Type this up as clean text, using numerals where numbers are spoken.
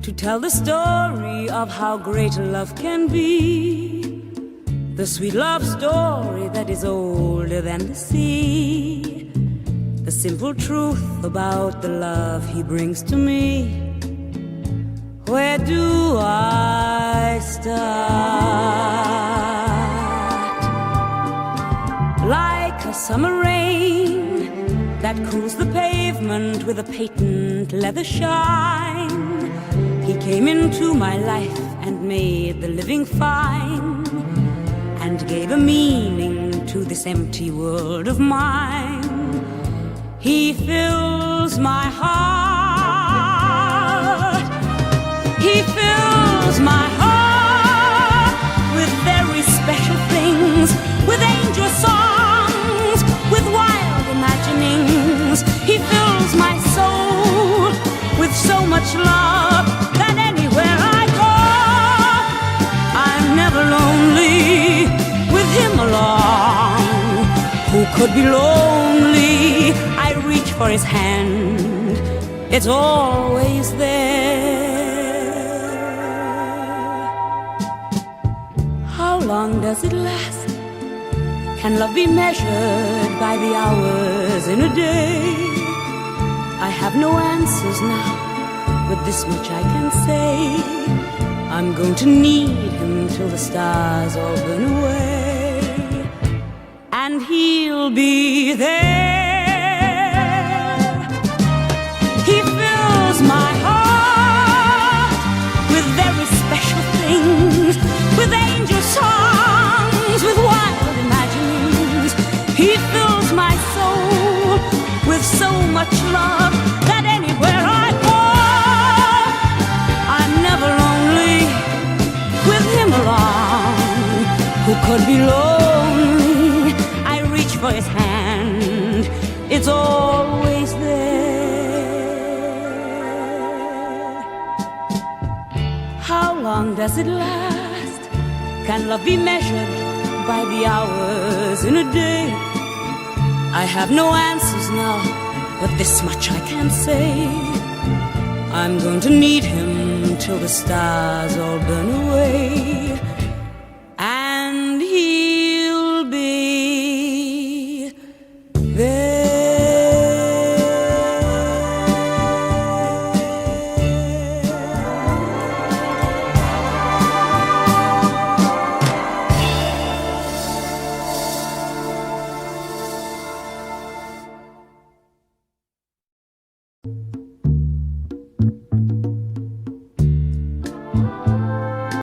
to tell the story of how great love can be. The sweet love story that is older than the sea. The simple truth about the love he brings to me. Where do I start? Like a summer rain that cools the pavement with a patent leather shine, he came into my life and made the living fine, and gave a meaning to this empty world of mine. He fills my heart. He fills my heart with very special things, with angel songs, with wild imaginings. He fills my soul with so much love that anywhere I go, I'm never lonely with him along. Who could be lonely? I reach for his hand, it's always there. How long does it last? Can love be measured by the hours in a day? I have no answers now, but this much I can say: I'm going to need him till the stars all burn away, and he'll be there. He fills my heart with very special things, with angel songs, with wild imaginings. He fills my soul with so much love that anywhere I go, I'm never lonely with him along. Who could be lonely? I reach for his hand, it's always there. How long does it last? Can love be measured by the hours in a day? I have no answers now, but this much I can say: I'm going to need him till the stars all burn away,